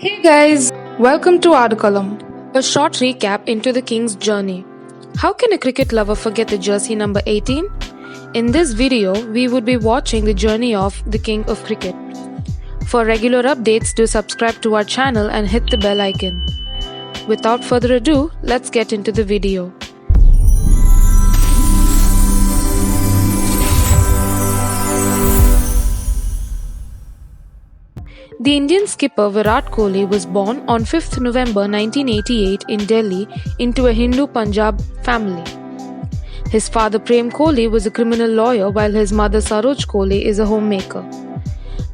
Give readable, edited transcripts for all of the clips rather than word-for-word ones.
Hey guys, welcome to Adakolam, a short recap into the King's journey. How can a cricket lover forget the jersey number 18? In this video, we would be watching the journey of the King of Cricket. For regular updates, do subscribe to our channel and hit the bell icon. Without further ado, let's get into the video. The Indian skipper Virat Kohli was born on 5th November 1988 in Delhi into a Hindu Punjab family. His father Prem Kohli was a criminal lawyer while his mother Saroj Kohli is a homemaker.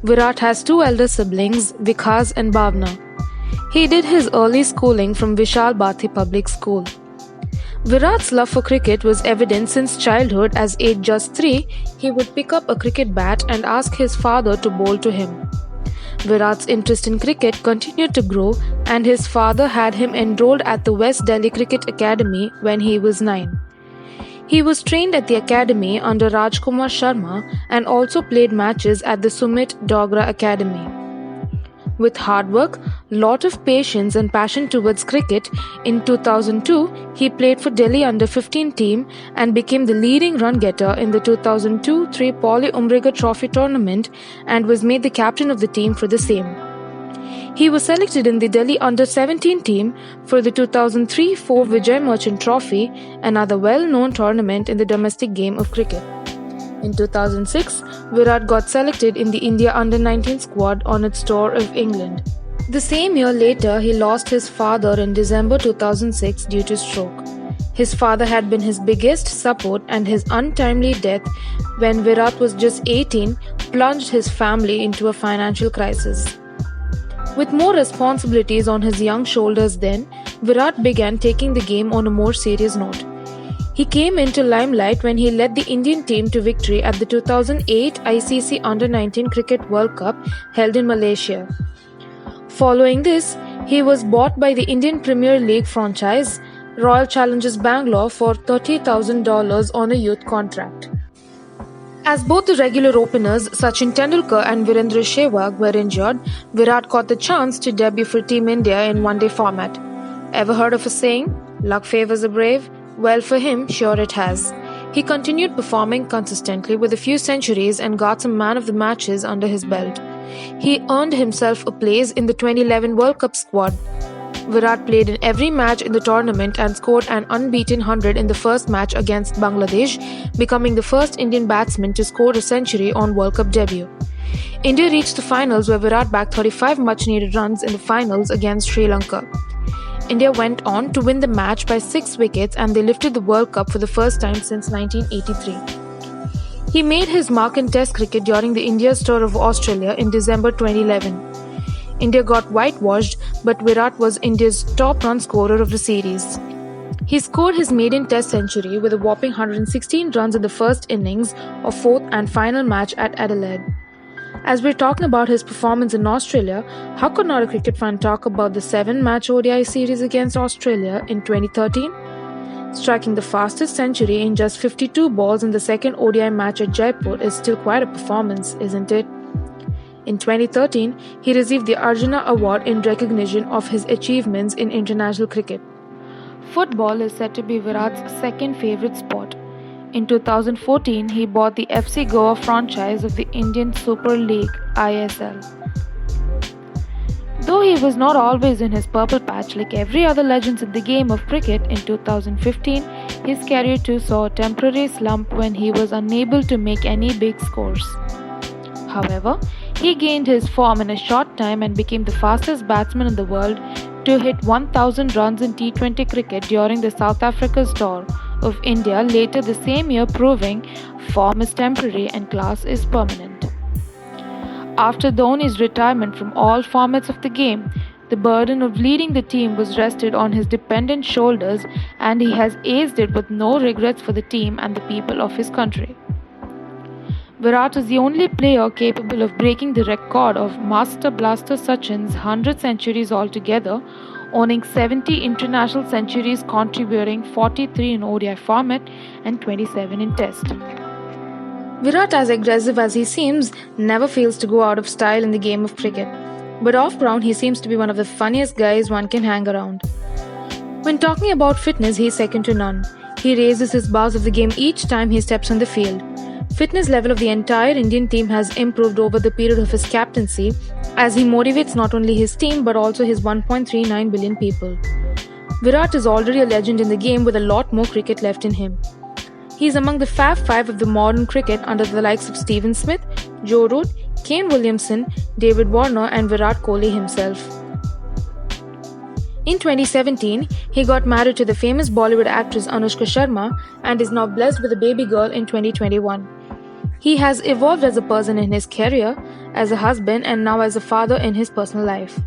Virat has two elder siblings, Vikas and Bhavna. He did his early schooling from Vishal Bhathi Public School. Virat's love for cricket was evident since childhood. As aged just 3, he would pick up a cricket bat and ask his father to bowl to him. Virat's interest in cricket continued to grow, and his father had him enrolled at the West Delhi Cricket Academy when he was 9. He was trained at the academy under Rajkumar Sharma and also played matches at the Sumit Dogra Academy. With hard work, lot of patience and passion towards cricket, in 2002 he played for Delhi under-15 team and became the leading run getter in the 2002-03 Paulie Umrigar Trophy tournament and was made the captain of the team for the same. He was selected in the Delhi under-17 team for the 2003-04 Vijay Merchant Trophy, another well-known tournament in the domestic game of cricket. In 2006, Virat got selected in the India under-19 squad on its tour of England. The same year later, he lost his father in December 2006 due to stroke. His father had been his biggest support, and his untimely death when Virat was just 18 plunged his family into a financial crisis. With more responsibilities on his young shoulders then, Virat began taking the game on a more serious note. He came into limelight when he led the Indian team to victory at the 2008 ICC Under-19 Cricket World Cup held in Malaysia. Following this, he was bought by the Indian Premier League franchise, Royal Challengers Bangalore, for $30,000 on a youth contract. As both the regular openers Sachin Tendulkar and Virendra Sehwag were injured, Virat got the chance to debut for Team India in one-day format. Ever heard of a saying, "Luck favors the brave"? Well, for him, sure it has. He continued performing consistently with a few centuries and got some man of the matches under his belt. He earned himself a place in the 2011 World Cup squad. Virat played in every match in the tournament and scored an unbeaten 100 in the first match against Bangladesh, becoming the first Indian batsman to score a century on World Cup debut. India reached the finals where Virat bagged 35 much-needed runs in the finals against Sri Lanka. India went on to win the match by 6 wickets and they lifted the World Cup for the first time since 1983. He made his mark in Test cricket during the India's tour of Australia in December 2011. India got whitewashed, but Virat was India's top run scorer of the series. He scored his maiden Test century with a whopping 116 runs in the first innings of fourth and final match at Adelaide. As we're talking about his performance in Australia, how could not a cricket fan talk about the 7-match ODI series against Australia in 2013? Striking the fastest century in just 52 balls in the second ODI match at Jaipur is still quite a performance, isn't it? In 2013, he received the Arjuna Award in recognition of his achievements in international cricket. Football is said to be Virat's second favourite sport. In 2014, he bought the FC Goa franchise of the Indian Super League (ISL). Though he was not always in his purple patch like every other legend in the game of cricket, in 2015, his career too saw a temporary slump when he was unable to make any big scores. However, he gained his form in a short time and became the fastest batsman in the world to hit 1,000 runs in T20 cricket during the South Africa's tour of India later the same year, proving form is temporary and class is permanent. After Dhoni's retirement from all formats of the game, the burden of leading the team was rested on his dependent shoulders, and he has aced it with no regrets for the team and the people of his country. Virat is the only player capable of breaking the record of Master Blaster Sachin's 100 centuries altogether, owning 70 international centuries, contributing 43 in ODI format and 27 in Test. Virat, as aggressive as he seems, never fails to go out of style in the game of cricket. but off ground he seems to be one of the funniest guys one can hang around. When talking about fitness, he is second to none. He raises his bars of the game each time he steps on the field. Fitness level of the entire Indian team has improved over the period of his captaincy, as he motivates not only his team but also his 1.39 billion people. Virat is already a legend in the game with a lot more cricket left in him. He is among the Fab Five of the modern cricket under the likes of Steven Smith, Joe Root, Kane Williamson, David Warner and Virat Kohli himself. In 2017, he got married to the famous Bollywood actress Anushka Sharma and is now blessed with a baby girl in 2021. He has evolved as a person in his career, as a husband and now as a father in his personal life.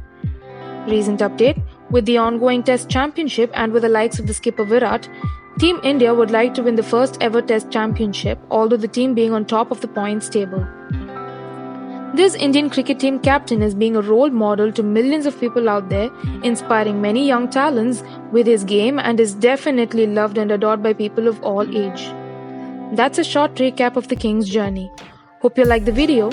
Recent update: with the ongoing Test Championship and with the likes of the skipper Virat, Team India would like to win the first ever Test Championship, although the team being on top of the points table. This Indian cricket team captain is being a role model to millions of people out there, inspiring many young talents with his game and is definitely loved and adored by people of all age. That's a short recap of the King's journey. Hope you like the video.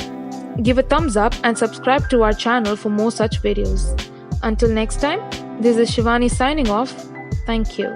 Give a thumbs up and subscribe to our channel for more such videos. Until next time, this is Shivani signing off. Thank you.